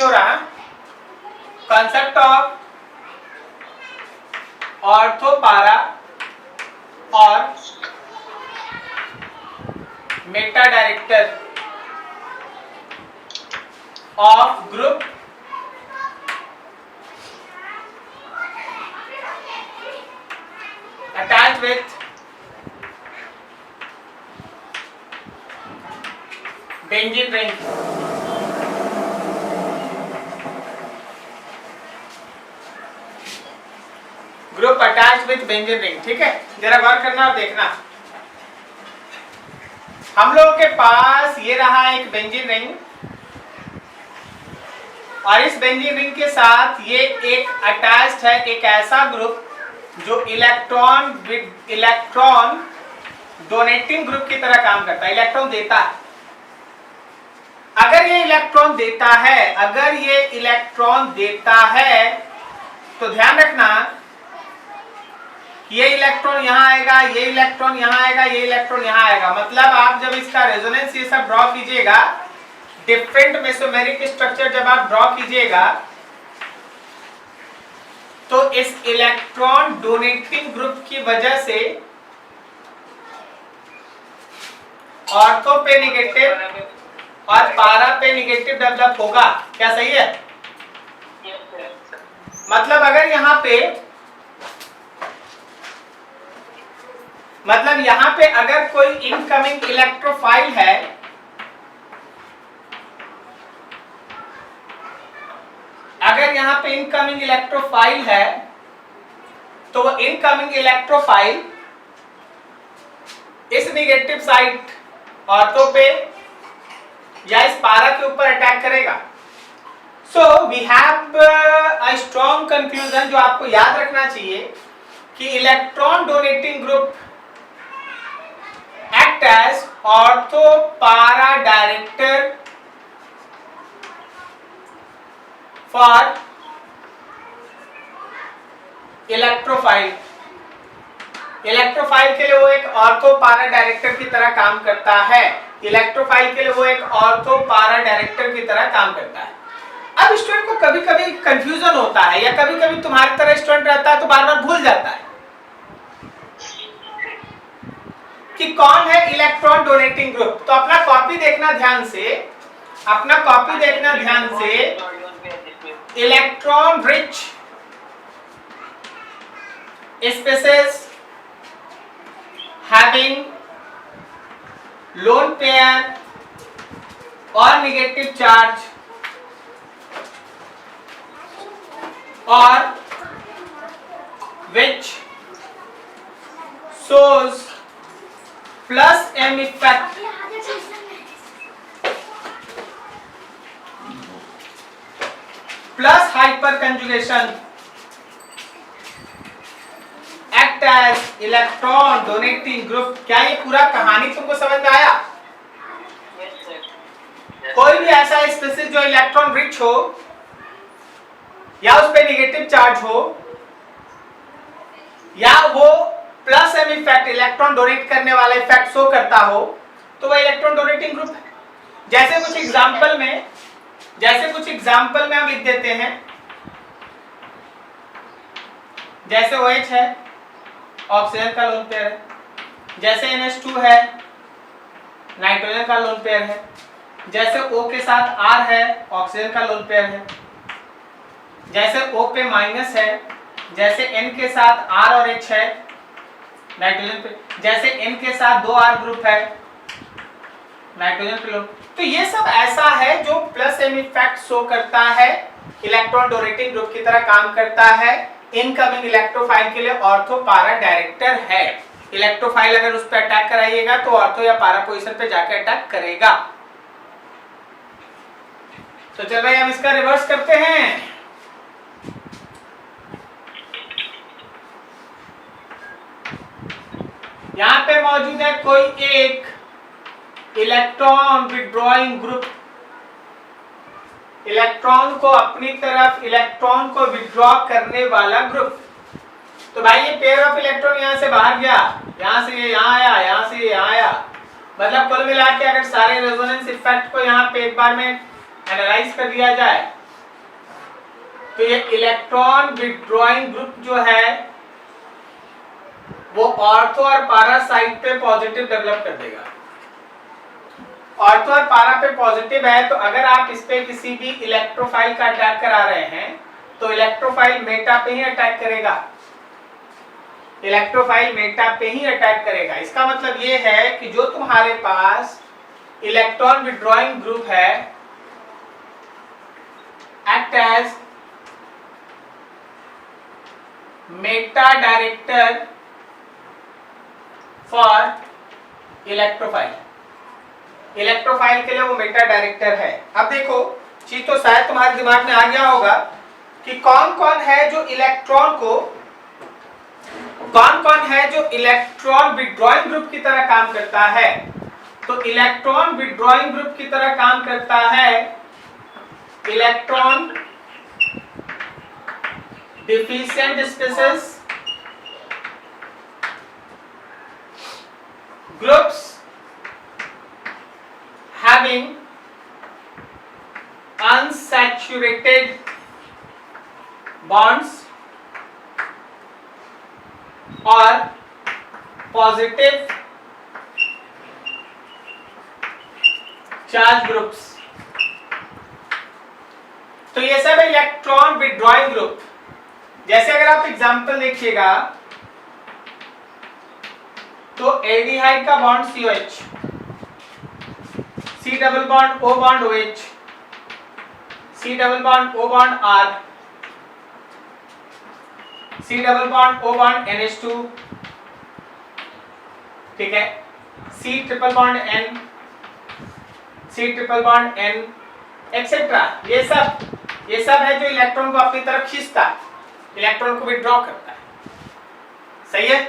हो रहा, concept of ortho para और meta director of group attached with benzene ring. Group attach with benzene ring, ठीक है। जरा गौर करना और देखना, हम लोगों के पास ये रहा एक बेंजीन रिंग और इस बेंजीन रिंग के साथ ये एक अटैच्ड है एक ऐसा ग्रुप जो इलेक्ट्रॉन डोनेटिंग ग्रुप की तरह काम करता है, इलेक्ट्रॉन देता है। अगर ये इलेक्ट्रॉन देता है तो ध्यान रखना ये इलेक्ट्रॉन यहां आएगा, ये इलेक्ट्रॉन यहां आएगा, ये इलेक्ट्रॉन यहां आएगा। मतलब आप जब इसका रेजोनेंस ये सब ड्रॉ कीजिएगा, डिफरेंट मेसोमेरिक स्ट्रक्चर जब आप ड्रॉ कीजिएगा तो इस इलेक्ट्रॉन डोनेटिंग ग्रुप की वजह से ऑर्थो पे नेगेटिव और पारा पे नेगेटिव डेवलप होगा। क्या सही है? मतलब अगर यहां पे अगर कोई इनकमिंग इलेक्ट्रोफाइल है, अगर यहां पे इनकमिंग इलेक्ट्रोफाइल है तो वो इनकमिंग इलेक्ट्रोफाइल इस नेगेटिव साइड ऑर्थो पे या इस पारा के ऊपर अटैक करेगा। So we have a strong conclusion जो आपको याद रखना चाहिए कि electron donating group act as ortho para director for electrophile। Electrophile के लिए वो एक ऑर्थो पारा डायरेक्टर की तरह काम करता है, इलेक्ट्रोफाइल के लिए वो एक ऑर्थो पारा डायरेक्टर की तरह काम करता है। अब स्टूडेंट को कभी कभी कंफ्यूजन होता है या कभी कभी तुम्हारी तरह स्टूडेंट रहता है तो बार बार भूल जाता है कि कौन है इलेक्ट्रॉन डोनेटिंग ग्रुप। तो अपना कॉपी देखना ध्यान से, electron rich spaces having lone pair और नेगेटिव चार्ज और which shows plus M effect plus hyperconjugation act as electron donating group। क्या ये पूरा कहानी तुमको समझ में आया? कोई भी ऐसा स्पेसिस जो इलेक्ट्रॉन रिच हो या उस पे नेगेटिव चार्ज हो या वो plus M effect electron donate करने वाला इफेक्ट शो करता हो तो वह इलेक्ट्रॉन डोनेटिंग ग्रुप है। जैसे कुछ एग्जांपल में हम लिख देते हैं, जैसे OH है ऑक्सीजन का लोन पेयर है, जैसे NH2 है नाइट्रोजन का लोन पेयर है, जैसे O के साथ R है ऑक्सीजन का लोन पेयर है, जैसे O पे माइनस है, जैसे N के साथ R और H है नाइट्रोजन पे, जैसे N के साथ 2 R ग्रुप है नाइट्रोजन पे लोन। तो ये सब ऐसा है जो प्लस एम इफेक्ट शो करता है, इलेक्ट्रॉन डोनेटिंग ग्रुप की तरह काम करता है, इनकमिंग इलेक्ट्रोफाइल के लिए ऑर्थो पारा डायरेक्टर है। इलेक्ट्रोफाइल अगर उस पर अटैक कराइएगा तो ऑर्थो या पारा पोजीशन पे जाकर अटैक करेगा। तो चल भाई हम इसका रिवर्स करते हैं। यहां पे मौजूद है कोई एक इलेक्ट्रॉन विड्रॉइंग ग्रुप, इलेक्ट्रॉन को अपनी तरफ इलेक्ट्रॉन को विड्रॉ करने वाला ग्रुप। तो भाई ये पेयर ऑफ इलेक्ट्रॉन यहां से बाहर गया, यहां से यहां आया, यहां से यहां आया। मतलब कुल मिला के अगर सारे रेजोनेंस इफेक्ट को यहां पे एक बार में एनालाइज कर दिया जाए तो ये इलेक्ट्रॉन विथड्रॉइंग ग्रुप जो है वो ऑर्थो और पारा साइड पे पॉजिटिव डेवलप कर देगा। ऑर्थो और पारा पे पॉजिटिव है तो अगर आप इस पे किसी भी इलेक्ट्रोफाइल का अटैक करा रहे हैं तो इलेक्ट्रोफाइल मेटा पे ही अटैक करेगा, इलेक्ट्रोफाइल मेटा पे ही अटैक करेगा। इसका मतलब ये है कि जो तुम्हारे पास इलेक्ट्रॉन विथड्रॉइंग ग्रुप है act as meta director for electrophile, electrophile के लिए वो मेटा डायरेक्टर है। अब देखो चीज तो शायद तुम्हारे दिमाग में आ गया होगा कि कौन कौन है जो इलेक्ट्रॉन विथड्रॉइंग ग्रुप की तरह काम करता है। तो इलेक्ट्रॉन विथड्रॉइंग ग्रुप की तरह काम करता है electron deficient species groups having unsaturated bonds or positive charge groups। तो ये सब है इलेक्ट्रॉन विथड्रॉइंग ग्रुप। जैसे अगर आप एग्जांपल देखिएगा तो एल्डिहाइड का bond COH, C double bond O bond OH, C double bond O bond R, C double bond O bond NH2, ठीक है, C triple bond N, C triple bond N etcetera. ये सब है जो electron को अपनी तरफ खींचता है, इलेक्ट्रॉन को विथड्रॉ करता है। सही है?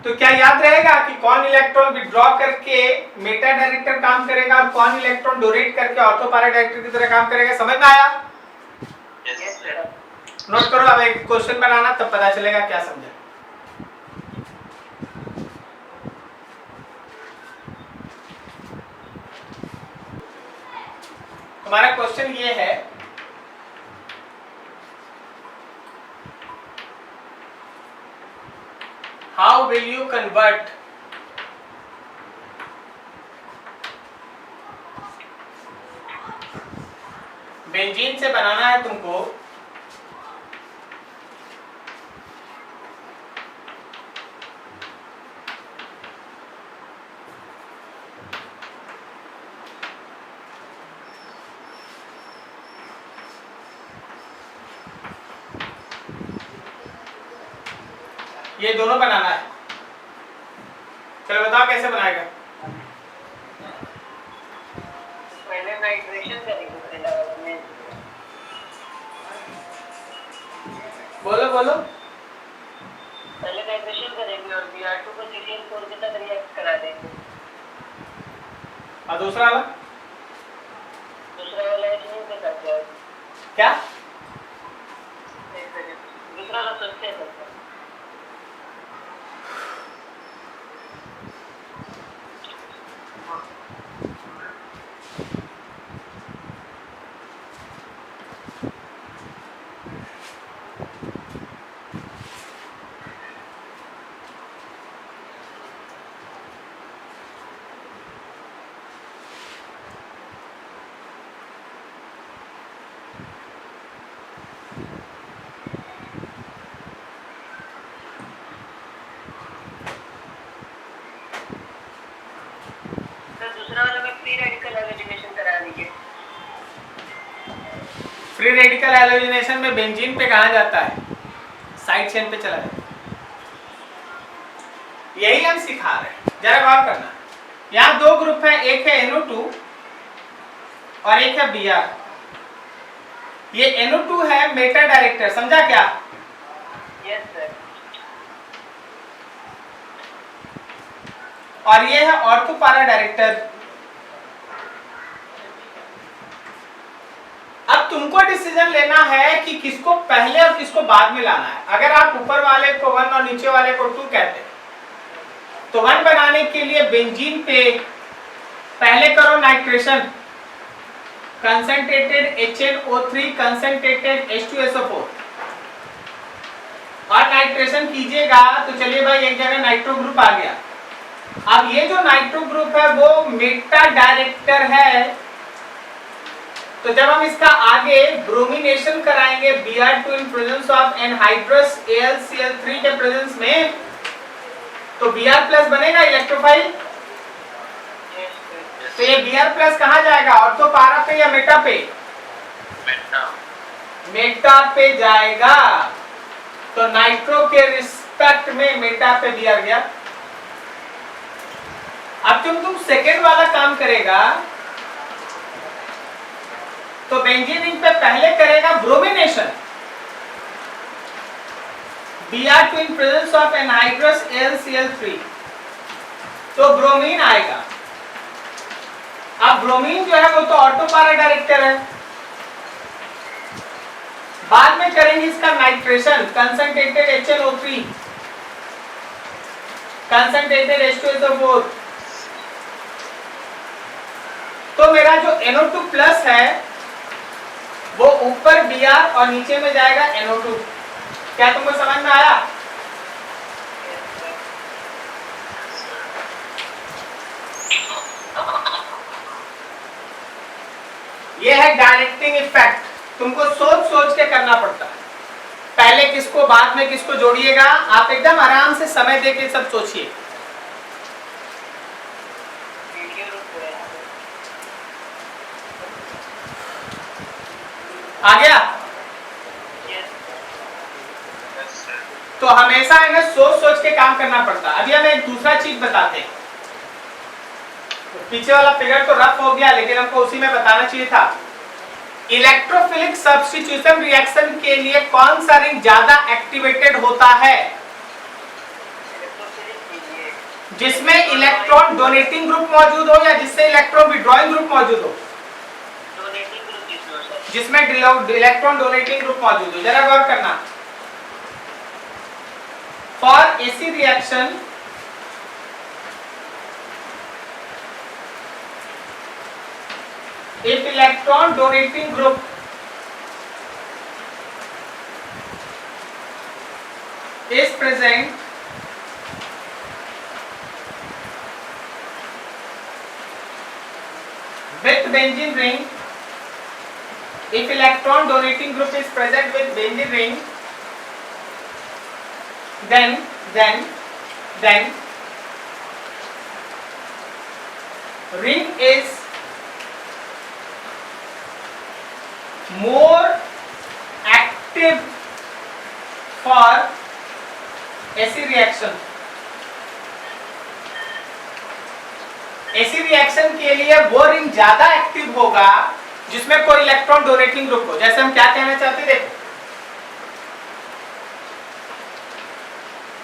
तो क्या याद रहेगा कि कौन इलेक्ट्रॉन विथड्रॉ करके मेटा डायरेक्टर काम करेगा और कौन इलेक्ट्रॉन डोनेट करके ऑर्थो पारा डायरेक्टर की तरह काम करेगा? समझ में आया? Yes sir. नोट करो, अब एक क्वेश्चन बनाना तब पता चलेगा क्या समझा। हमारा क्वेश्चन ये है how will you convert benzene से बनाना है तुमको ये दोनों बनाना है। चलो बताओ कैसे बनाएगा। पहले नाइट्रेशन करेंगे, बोलो बोलो। पहले नाइट्रेशन करेंगे और Br2 को CCl4 के साथ रिएक्ट करा देंगे। और दूसरा वाला? दूसरा वाला इसमें से करते हैं क्या? दूसरा वाला सोचते हैं। फ्री रेडिकल हैलोजिनेशन में बेंजीन पे कहा जाता है, साइड चेन पे चला जाता है। यही हम सिखा रहे हैं, जरा गौर करना। यहाँ दो ग्रुप है, एक है NO2 और एक है Br। ये NO2 है मेटा डायरेक्टर, समझा क्या? Yes sir. और ये है ऑर्थो पारा डायरेक्टर। अब तुमको डिसीजन लेना है कि किसको पहले और किसको बाद में लाना है। अगर आप ऊपर वाले को 1 और नीचे वाले को 2 कहते हैं तो 1 बनाने के लिए बेंजीन पे पहले करो nitration concentrated HNO3 concentrated H2SO4 और नाइट्रेशन कीजिएगा तो चलिए भाई एक जगह नाइट्रो ग्रुप आ गया। अब ये जो नाइट्रो ग्रुप है वो मेटा डायरेक्टर है, तो जब हम इसका आगे ब्रोमिनेशन कराएंगे Br2 in presence of anhydrous AlCl3 के प्रेजेंस में, तो Br+ बनेगा इलेक्ट्रोफाइल। तो ये Br+ कहाँ जाएगा, ऑर्थो पारा पे या मेटा पे? मेटा पे जाएगा। तो नाइट्रो के रिस्पेक्ट में मेटा पे Br गया। अब जब तुम सेकेंड वाला काम करेगा तो बेंजीन रिंग पे पहले करेगा bromination Br2 in presence of anhydrous AlCl3, तो ब्रोमीन आएगा। अब ब्रोमीन जो है वो तो ऑटो पारा डायरेक्टर है। बाद में करेंगे इसका nitration concentrated HNO3 concentrated H2SO4, तो मेरा जो NO2+ है वो ऊपर Br और नीचे में जाएगा NO2। क्या तुमको समझ में आया? ये है डायरेक्टिंग इफेक्ट। तुमको सोच सोच के करना पड़ता है, पहले किसको बाद में किसको जोड़िएगा। आप एकदम आराम से समय देके सब सोचिए। आ गया? तो हमेशा है ना सोच सोच के काम करना पड़ता है। अभी हम एक दूसरा चीज बताते हैं। पीछे वाला फिगर तो रफ हो गया, लेकिन हमको उसी में बताना चाहिए था। इलेक्ट्रोफिलिक सब्स्टिट्यूशन रिएक्शन के लिए कौन सा रिंग ज्यादा एक्टिवेटेड होता है? जिसमें इलेक्ट्रॉन डोनेटिंग ग्रुप मौजूद हो या जिससे इलेक्ट्रॉन विड्रॉइंग ग्रुप मौजूद हो? जिसमें इलेक्ट्रॉन डोनेटिंग ग्रुप मौजूद हो। जरा गौर करना। For AC reaction if electron donating group is present with benzene ring, if electron donating group is present with benzene ring, then ring is more active for AC reaction। AC reaction के लिए वो ring ज्यादा active होगा जिसमें कोई electron donating group हो। जैसे हम क्या कहना चाहते हैं, देखो,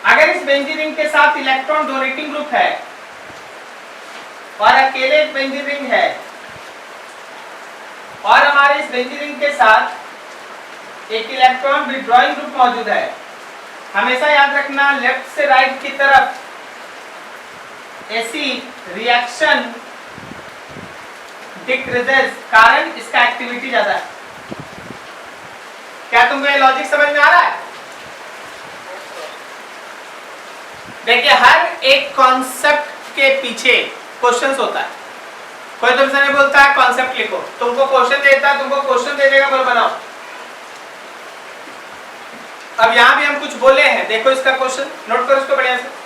अगर इस बेंजीन रिंग के साथ इलेक्ट्रॉन डोनेटिंग ग्रुप है और अकेले बेंजीन रिंग है, और हमारे इस बेंजीन रिंग के साथ एक इलेक्ट्रॉन विड्रॉइंग ग्रुप मौजूद है, हमेशा याद रखना लेफ्ट से राइट की तरफ ऐसी रिएक्शन डिक्रीजेस, कारण इसका एक्टिविटी ज्यादा है। क्या तुमको ये लॉजिक समझ में आ रहा है? देखिए, हर एक कॉन्सेप्ट के पीछे क्वेश्चंस होता है। कोई तुमसे नहीं बोलता है कॉन्सेप्ट लिखो, तुमको क्वेश्चन देता है, तुमको क्वेश्चन दे देगा, बोलो बनाओ। अब यहां भी हम कुछ बोले हैं, देखो इसका क्वेश्चन, नोट करो इसको बढ़िया से।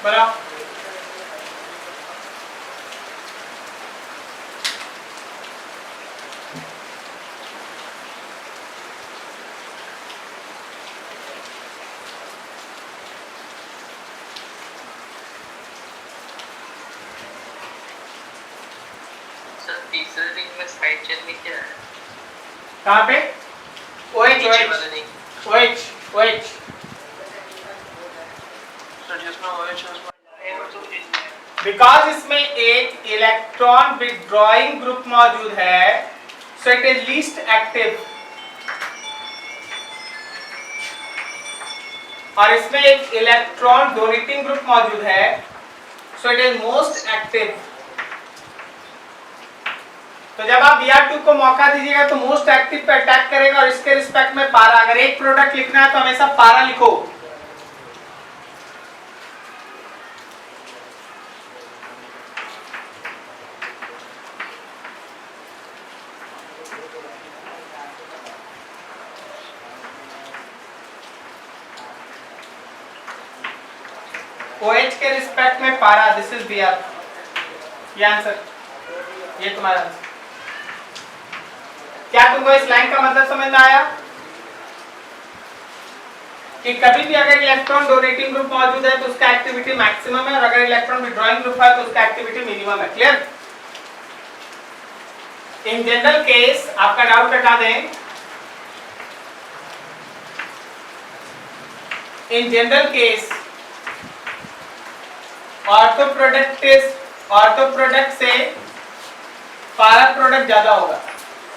बनाओ। सर तीसरे रिंग में साइड चेन क्या है? कहाँ पे? OH नीचे वाले रिंग। OH OH सर जिसमें OH है उसमें बिकॉज इसमें एक इलेक्ट्रॉन विथड्रॉइंग ग्रुप मौजूद है, so it is least active, और इसमें एक इलेक्ट्रॉन डोनेटिंग ग्रुप मौजूद है, so it is most active. तो जब आप Br2 को मौका दीजिएगा तो मोस्ट एक्टिव पे अटैक करेगा, और इसके रिस्पेक्ट में पारा, अगर एक प्रोडक्ट लिखना है तो हमेशा पारा लिखो। OH के रिस्पेक्ट में पारा, दिस इज Br, ये आंसर, ये तुम्हारा आंसर। क्या तुमको इस लाइन का मतलब समझ में आया कि कभी भी अगर इलेक्ट्रॉन डोनेटिंग ग्रुप मौजूद है तो उसका एक्टिविटी मैक्सिमम है, और अगर इलेक्ट्रॉन विड्रॉइंग ग्रुप है तो उसका एक्टिविटी मिनिमम है। क्लियर? इन जनरल केस आपका डाउट हटा दें, in general case ortho product से पारा प्रोडक्ट ज्यादा होगा,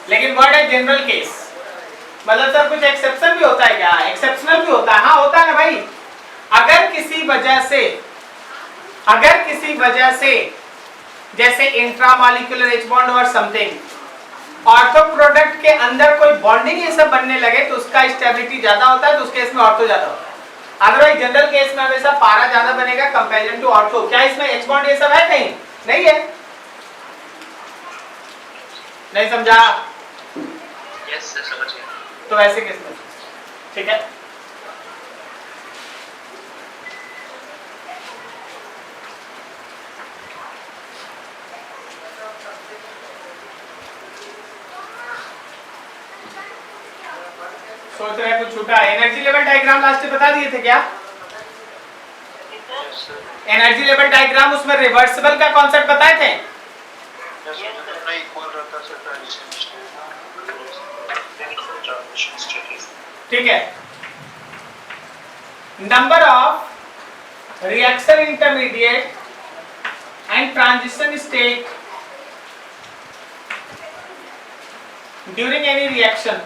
लेकिन वर्ड है जनरल केस, मतलब सर कुछ एक्सेप्शन भी होता है क्या? एक्सेप्शनल भी होता है, हाँ होता है ना भाई। अगर किसी वजह से जैसे इंट्रामॉलिक्यूलर H बॉन्ड और समथिंग ऑर्थो प्रोडक्ट के अंदर कोई बॉन्डिंग ये सब बनने लगे तो उसका स्टेबिलिटी ज्यादा होता है, तो उस केस में ऑर्थो ज्यादा होता है। अदरवाइज जनरल केस में हमेशा पारा ज्यादा बनेगा कंपैरिजन टू ऑर्थो। क्या इसमें H बॉन्ड ये सब है? कहीं नहीं है। नहीं समझा? यस सर समझ गया। तो ऐसे केस में ठीक है। सोच रहे कुछ छूटा। एनर्जी लेवल डायग्राम लास्ट बता दिए थे क्या? Yes sir. Energy level diagram उसमें रिवर्सिबल का कॉन्सेप्ट बताए थे। यस सर जितना इक्वल रहता है सर ट्रांजिशन स्टेट। ठीक है। Number of reaction intermediate and transition state during any reaction,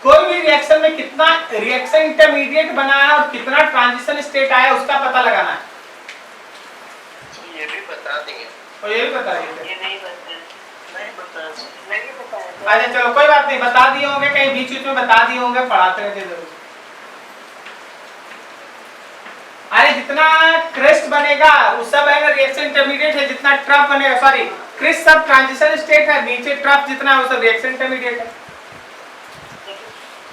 कोई भी रिएक्शन में कितना रिएक्शन इंटरमीडिएट बना है और कितना ट्रांजिशन स्टेट आया उसका पता लगाना है। ये भी बता देंगे। और ये भी बता दिए। ये नहीं पता अच्छा चलो कोई बात नहीं, बता दिए होंगे कहीं बीच में बता दिए होंगे, पढ़ाते रहते जरूर। अरे जितना क्रिस्ट बनेगा वो सब है ना रिएक्शन इंटरमीडिएट है, जितना ट्रफ बनेगा, सॉरी क्रिस्ट सब ट्रांजिशन स्टेट है, नीचे ट्रफ जितना है वो सब रिएक्शन इंटरमीडिएट है।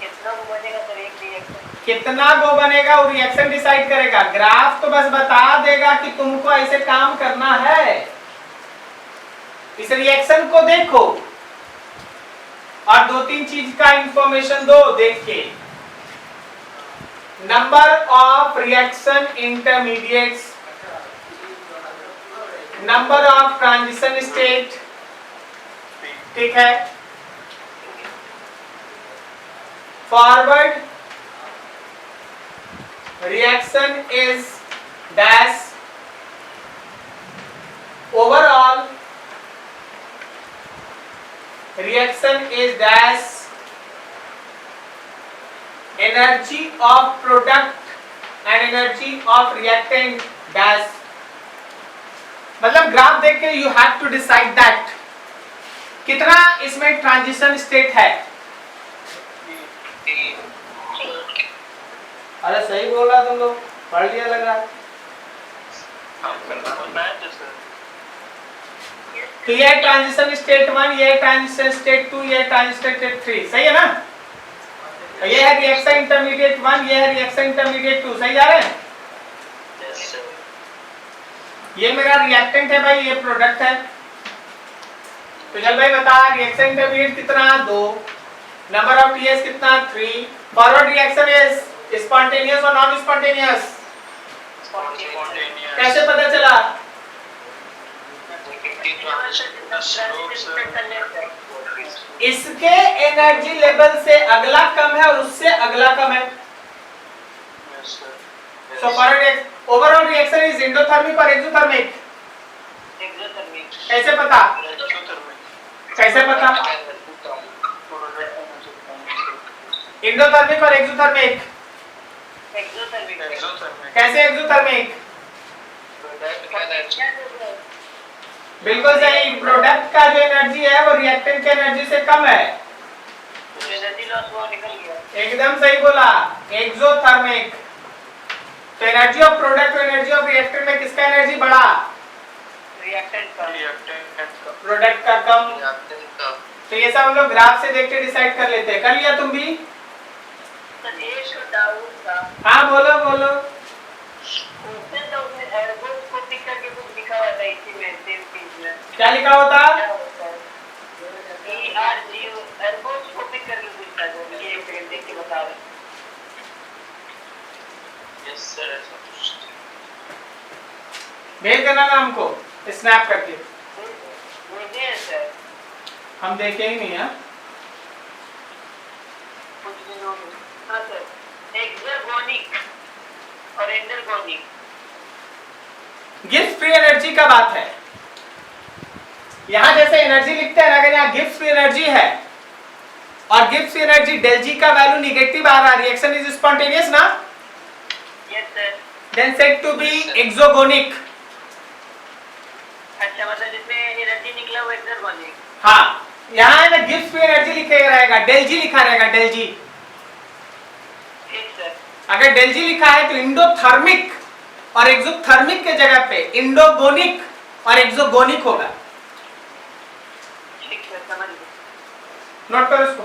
कितना वो बनेगा सर एक रिएक्शन? कितना गो बनेगा वो रिएक्शन डिसाइड करेगा। ग्राफ तो बस बता देगा कि तुमको ऐसे काम करना है। इस रिएक्शन को देखो और दो तीन चीज का इंफॉर्मेशन दो देख के। Number of reaction intermediates, number of transition state, ठीक है। Forward reaction is dash, overall reaction is dash, energy of product and energy of reactant dash। मतलब ग्राफ देख के you have to decide that कितना इसमें ट्रांजिशन स्टेट है। अरे सही बोल रहा तुम लोग, पढ़ लिया लग रहा है। तो ये ट्रांजिशन स्टेट 1, ये ट्रांजिशन स्टेट 2, ये ट्रांजिशन स्टेट 3, सही है ना? ये है रिएक्शन इंटरमीडिएट 1, ये है रिएक्शन इंटरमीडिएट 2, सही जा रहे हैं? Yes sir. ये मेरा रिएक्टेंट है भाई, ये प्रोडक्ट है। तो चल भाई बता, रिएक्शन इंटरमीडिएट कितना, 2, नंबर ऑफ टीएस कितना, 3, फॉरवर्ड रिएक्शन इज स्पॉन्टेनियस और नॉन स्पॉन्टेनियस, कैसे पता चला? इसके एनर्जी लेवल से अगला कम है और उससे अगला कम है। So forward overall reaction is endothermic और एक्सोथर्मिक, कैसे पता? कैसे पता? एंडोथर्मिक और एक्सोथर्मिक, कैसे एक्सोथर्मिक? बिल्कुल सही, प्रोडक्ट का जो एनर्जी है वो रिएक्टेंट की एनर्जी से कम है। एनर्जी लॉस हुआ, निकल गया। एकदम सही बोला, एक्सोथर्मिक। तो एनर्जी ऑफ प्रोडक्ट और एनर्जी ऑफ रिएक्टेंट में किसका एनर्जी बढ़ा? रिएक्टेंट का। प्रोडक्ट का कम। तो ये सब हम लोग ग्राफ से देख के डिसाइड कर लेते हैं। कर लिया तुम भी? सर एक डाउट था। हाँ बोलो बोलो। उसने तो उसने एयरबोर्ड को पिक करके कुछ लिखा हुआ था इसी में, सेम पेज में। क्या लिखा होता? क्या होता है? ERGO एयरबोर्ड को पिक करके कुछ था, जो ये एक सेकंड देख के बता रहे। यस सर, भेज देना ना हमको स्नैप करके। मुझे है सर, हम देखे ही नहीं है। कुछ दिनों में। हाँ सर, एक्सर्गोनिक और एंडरगोनिक। गिब्स फ्री एनर्जी का बात है। यहां जैसे एनर्जी लिखते हैं, अगर यहाँ गिब्स फ्री एनर्जी है और Gibbs free energy del G का वैल्यू निगेटिव आ रहा है, रिएक्शन इज स्पॉन्टेनियस ना? Yes sir. Then said to be exergonic. अच्छा, मतलब जिसमें एनर्जी निकला वो एक्सर्गोनिक। हाँ, यहाँ है ना गिब्स फ्री एनर्जी लिखा रहेगा, डेल जी लिखा रहेगा, डेल जी। ठीक सर। अगर डेल जी लिखा है तो इंडोथर्मिक और एक्सोथर्मिक के जगह पे इंडोगोनिक और एक्सोगोनिक होगा। ठीक सर, समझ गए। नोट करो इसको।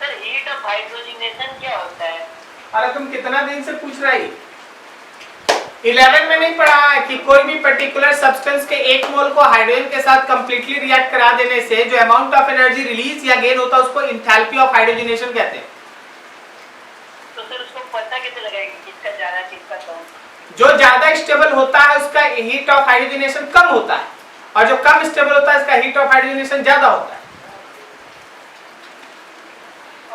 सर हीट ऑफ हाइड्रोजनेशन क्या होता है? अरे तुम कितना दिन से पूछ रही? 11 में नहीं पढ़ा है कि कोई भी पर्टिकुलर सब्सटेंस के 1 मोल को हाइड्रोजन के साथ कंप्लीटली रिएक्ट करा देने से जो अमाउंट ऑफ एनर्जी रिलीज या गेन होता है उसको एंथैल्पी ऑफ हाइड्रोजनेशन कहते हैं। तो सर उसको पता कैसे लगेगा किसका ज्यादा किसका कम? जो ज्यादा स्टेबल होता है उसका हीट ऑफ हाइड्रोजनेशन कम होता है और जो कम स्टेबल होता है उसका हीट ऑफ हाइड्रोजनेशन ज्यादा होता है।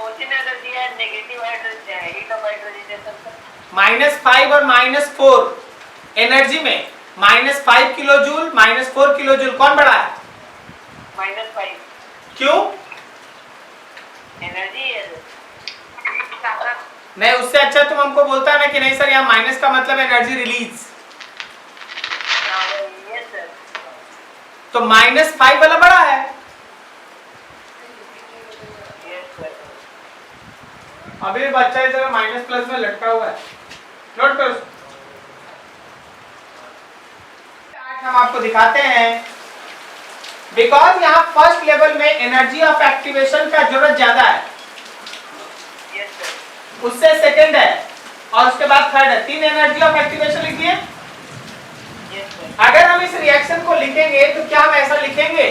उसी में अगर दिया है negative hydrogen heat of hydrogenation sir, -5 और -4 एनर्जी में -5 किलो जूल, -4 किलो जूल कौन बड़ा है? -5 क्यों? एनर्जी है सर। नहीं, उससे अच्छा तुम हमको बोलता ना कि नहीं सर यहाँ माइनस का मतलब एनर्जी रिलीज। Yes sir. तो -5 वाला बड़ा है। Yes sir. अभी बच्चा इस जगह माइनस प्लस में लटका हुआ है। नोट करो। हम आपको दिखाते हैं बिकॉज यहाँ फर्स्ट लेवल में एनर्जी ऑफ एक्टिवेशन का जरूरत ज्यादा है, यस सर। उससे सेकंड है और उसके बाद थर्ड है। 3 एनर्जी ऑफ एक्टिवेशन लिखिए। Yes sir. अगर हम इस रिएक्शन को लिखेंगे तो क्या हम ऐसा लिखेंगे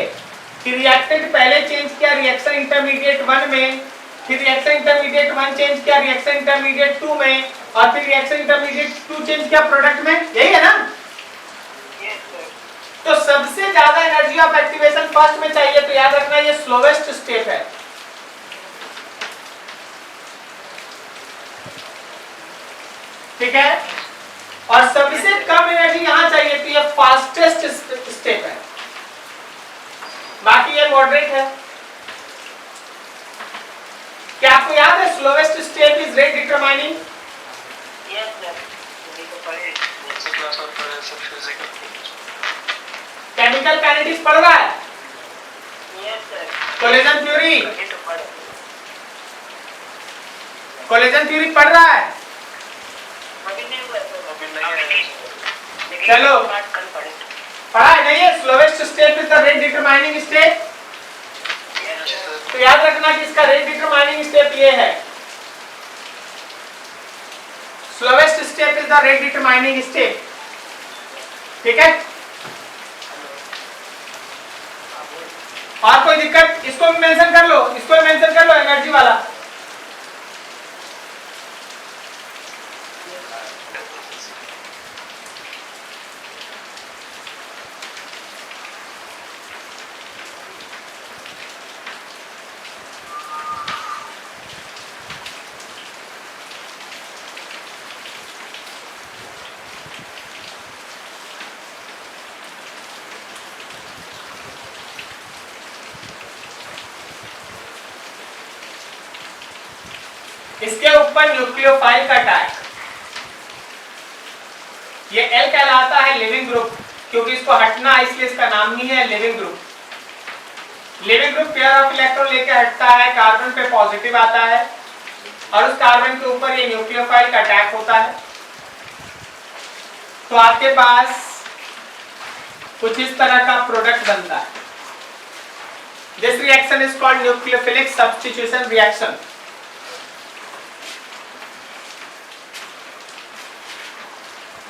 कि रिएक्टेंट पहले चेंज किया रिएक्शन इंटरमीडिएट 1 में, फिर रिएक्शन इंटरमीडिएट 1 चेंज किया रिएक्शन इंटरमीडिएट 2 में और फिर रिएक्शन इंटरमीडिएट 2 चेंज किया प्रोडक्ट में, यही है ना? Yes sir. तो सबसे ज्यादा एनर्जी ऑफ एक्टिवेशन फर्स्ट में चाहिए, तो याद रखना ये स्लोवेस्ट स्टेप है। ठीक है, और सबसे कम एनर्जी यहां चाहिए, तो ये फास्टेस्ट स्टेप है, बाकी ये मॉडरेट है। क्या आपको याद है slowest step is rate determining? Yes sir. ये तो पढ़े। केमिकल काइनेटिक्स पढ़ रहा है? Yes sir. कोलिजन थ्योरी, ये तो पढ़े। कोलिजन थ्योरी पढ़ रहा है? अभी नहीं हुआ सर। अभी नहीं। चलो। कल पढ़े। पढ़ा है नहीं है? Slowest step is the rate determining step. तो याद रखना कि इसका रेट डिटरमाइनिंग स्टेप ये है। Slowest step is the rate determining step. ठीक है, और कोई दिक्कत? इसको भी मेंशन कर लो, इसको भी मेंशन कर लो, एनर्जी वाला। इसके ऊपर न्यूक्लियोफाइल का टैग, ये L कहलाता है लिविंग ग्रुप, क्योंकि इसको हटना है इसलिए इसका नाम ही है leaving group. Leaving group pair of electron लेके हटता है, कार्बन पे पॉजिटिव आता है और उस कार्बन के ऊपर ये न्यूक्लियोफाइल का टैग होता है। तो आपके पास कुछ इस तरह का प्रोडक्ट बनता है। This reaction is called nucleophilic substitution reaction.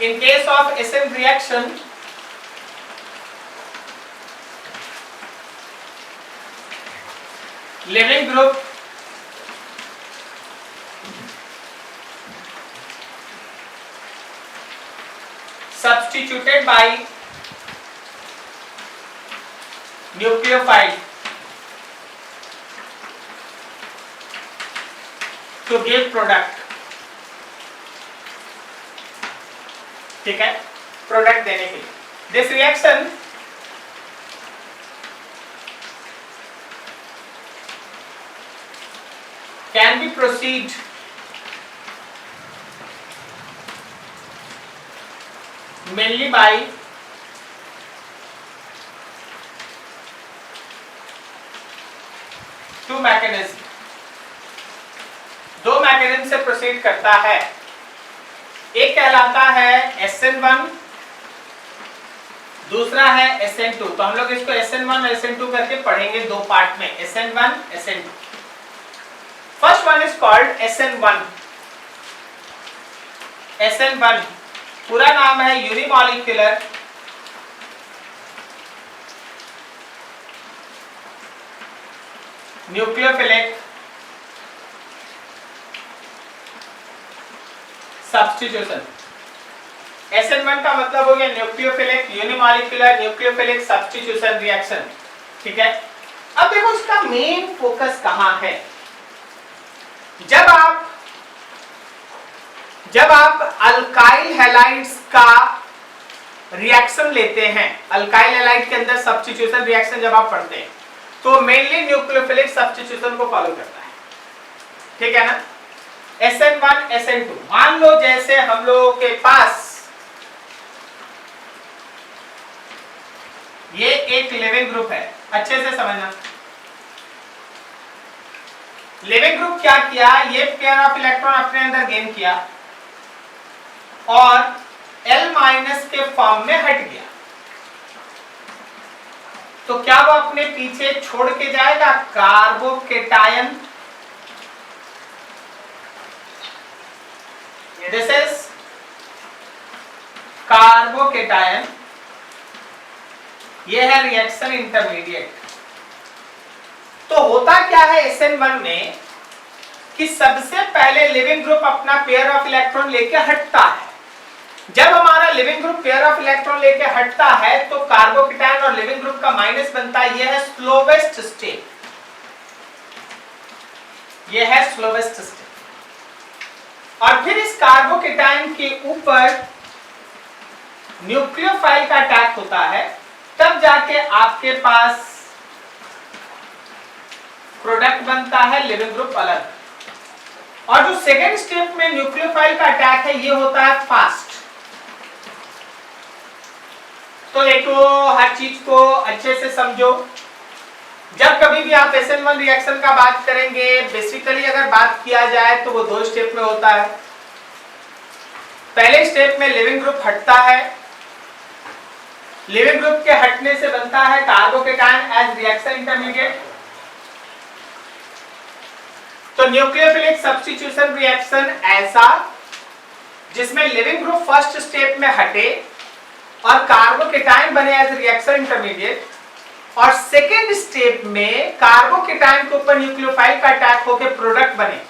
In case of SN reaction, living group substituted by nucleophile to give product। ठीक है, प्रोडक्ट देने के लिए this reaction can be proceed mainly by two mechanism. दो mechanism से proceed करता है। एक कहलाता है SN1, दूसरा है SN2। तो हम लोग इसको SN1 और SN2 करके पढ़ेंगे दो पार्ट में, SN1 SN2। First one is called SN1। SN1 पूरा नाम है यूनिमॉलिक्यूलर न्यूक्लियोफिलिक सब्स्टिट्यूशन। SN1 का मतलब हो गया nucleophilic unimolecular nucleophilic substitution reaction. ठीक है, अब देखो इसका मेन फोकस कहां है। जब आप अल्काइल हैलाइड्स का रिएक्शन लेते हैं, अल्काइल हैलाइड के अंदर सब्स्टिट्यूशन रिएक्शन जब आप पढ़ते हैं तो मेनली न्यूक्लियोफिलिक सब्स्टिट्यूशन को फॉलो करता है। ठीक है ना, SN1 SN2। मान लो जैसे हम लोगों के पास ये एक लिविंग ग्रुप है, अच्छे से समझना। लिविंग ग्रुप क्या किया, ये पेयर ऑफ इलेक्ट्रॉन अपने अंदर गेन किया और L- के फॉर्म में हट गया। तो क्या वो अपने पीछे छोड़ के जाएगा कार्बोकेटायन। This is carbocation. ये है रिएक्शन इंटरमीडिएट। तो होता क्या है SN1 में कि सबसे पहले लिविंग ग्रुप अपना पेयर ऑफ इलेक्ट्रॉन लेके हटता है। जब हमारा leaving group pair of electron लेके हटता है तो कार्बोकेटायन और लिविंग ग्रुप का माइनस बनता है। यह है स्लोवेस्ट स्टेट, यह है स्लोवेस्ट स्टेट। और फिर इस कार्बोकेटायन के ऊपर न्यूक्लियोफाइल का अटैक होता है, तब जाके आपके पास प्रोडक्ट बनता है लिविंग ग्रुप अलग। और जो सेकेंड स्टेप में न्यूक्लियोफाइल का अटैक है ये होता है फास्ट। तो देखो हर चीज को अच्छे से समझो। जब कभी भी आप SN1 रिएक्शन का बात करेंगे, बेसिकली अगर बात किया जाए तो वो दो स्टेप में होता है। पहले स्टेप में लिविंग ग्रुप हटता है, लिविंग ग्रुप के हटने से बनता है कार्बोकेटायन एज रिएक्शन इंटरमीडिएट। तो न्यूक्लियोफिलिक सब्स्टिट्यूशन रिएक्शन ऐसा जिसमें लिविंग ग्रुप फर्स्ट स्टेप में हटे और कार्बोकेटाइन बने एज रिएक्शन इंटरमीडिएट, और सेकेंड स्टेप में कार्बोकेटाइन के ऊपर न्यूक्लियोफाइल का अटैक होकर प्रोडक्ट बने।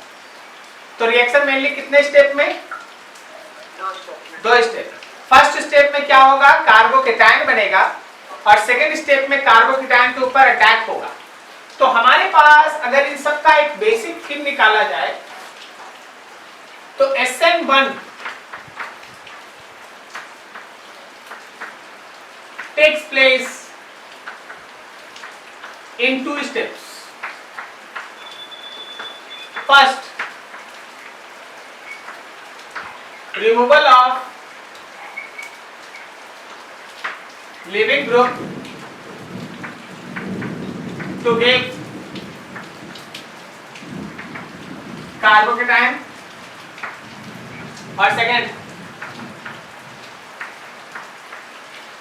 तो रिएक्शन मेनली कितने स्टेप में? 2 स्टेप। फर्स्ट स्टेप में क्या होगा? कार्बोकेटाइन बनेगा और सेकेंड स्टेप में कार्बोकेटाइन के ऊपर अटैक होगा। तो हमारे पास अगर इन सब का एक बेसिक थीम निकाला जाए तो SN1 takes place in 2 steps. First, removal of living group to give carbocation, or second,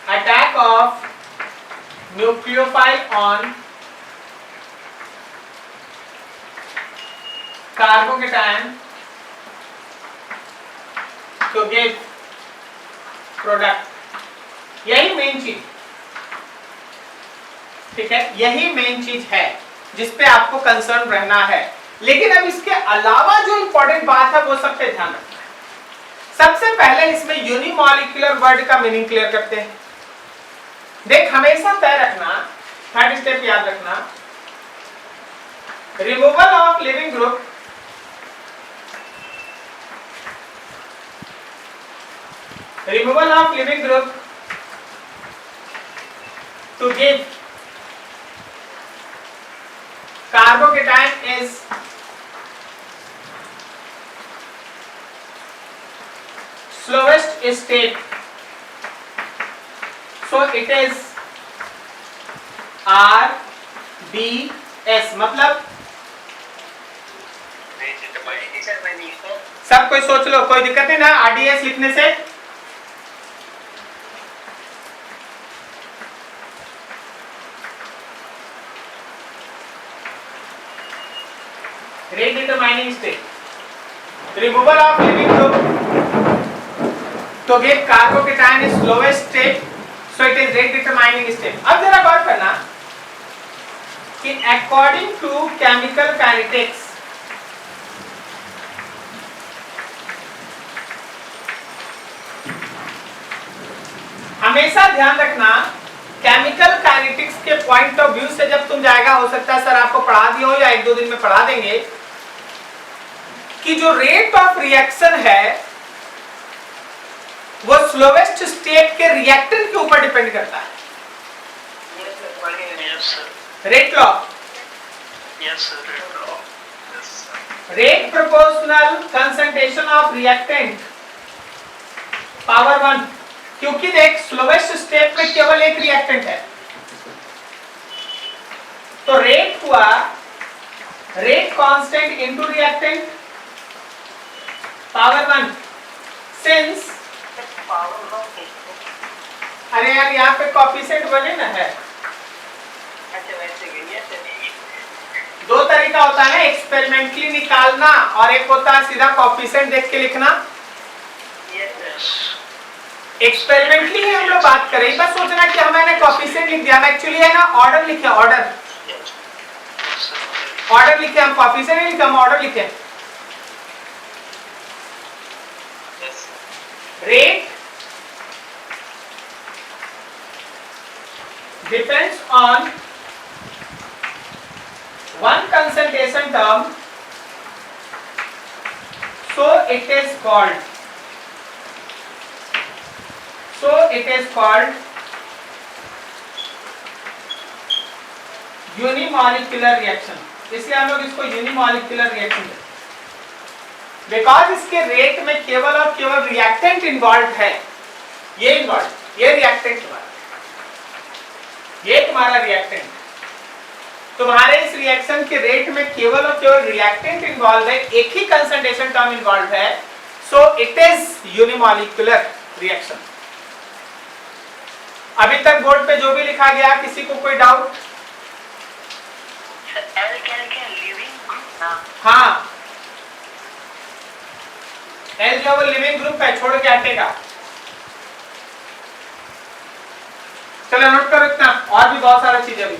attack of nucleophile on carbocation to give product। यही मेन चीज, ठीक है, यही मेन चीज है जिस पे आपको कंसर्न रहना है। लेकिन अब इसके अलावा जो इंपॉर्टेंट बात है वो सब पे ध्यान रखना है। सबसे पहले इसमें यूनिमॉलिक्यूलर वर्ड का मीनिंग क्लियर करते हैं। देख, हमेशा तय रखना, थर्ड स्टेप याद रखना, removal of leaving group to give carbocation is slowest step, so it is RDS। मतलब सब कोई सोच लो, कोई दिक्कत नहीं ना RDS लिखने से? Rate determining step, removal of living group to give carbocation is slowest step, so it is rate determining step। अब जरा गौर करना कि according to chemical kinetics हमेशा ध्यान रखना, केमिकल काइनेटिक्स के पॉइंट ऑफ व्यू से जब तुम जाएगा, हो सकता है सर आपको पढ़ा दिया हो या 1-2 दिन में पढ़ा देंगे, कि जो रेट ऑफ रिएक्शन है वो स्लोवेस्ट स्टेप के रिएक्टेंट के ऊपर डिपेंड करता है। Rate law, rate proportional concentration of reactant power 1। क्योंकि देख, स्लोवेस्ट स्टेप में केवल एक रिएक्टेंट है, तो रेट हुआ rate constant into reactant power 1। Since, अरे यार यहाँ पे कोएफिशिएंट बने ना है। दो तरीका होता है ना, एक्सपेरिमेंटली निकालना और एक होता है सीधा कोएफिशिएंट देख के लिखना। एक्सपेरिमेंटली ही हम लोग बात करें, बस सोचना कि हमने कोएफिशिएंट लिख दिया, हम एक्चुअली है ना ऑर्डर लिखे, ऑर्डर लिखे, हम कोएफिशिएंट नहीं लिखे, हम ऑर्डर लिखे। Rate depends on one concentration term, so it is called unimolecular reaction. इसलिए हम लोग इसको यूनिमॉलिक्यूलर रिएक्शन कहते हैं, बिकॉज इसके रेट में केवल और केवल रिएक्टेंट इन्वॉल्व है। ये रिएक्टेंट ये तुम्हारा रिएक्टेंट, तुम्हारे इस रिएक्शन के रेट में केवल और केवल रिएक्टेंट इन्वॉल्व है, एक ही कंसंट्रेशन टर्म इन्वॉल्व है, so it is unimolecular reaction. अभी तक बोर्ड पे जो भी लिखा गया, किसी को कोई डाउट? हाँ, एल जो है वो लिविंग ग्रुप है, छोड़ के हटेगा। चलो नोट करो इतना, और भी बहुत सारी चीजें भी।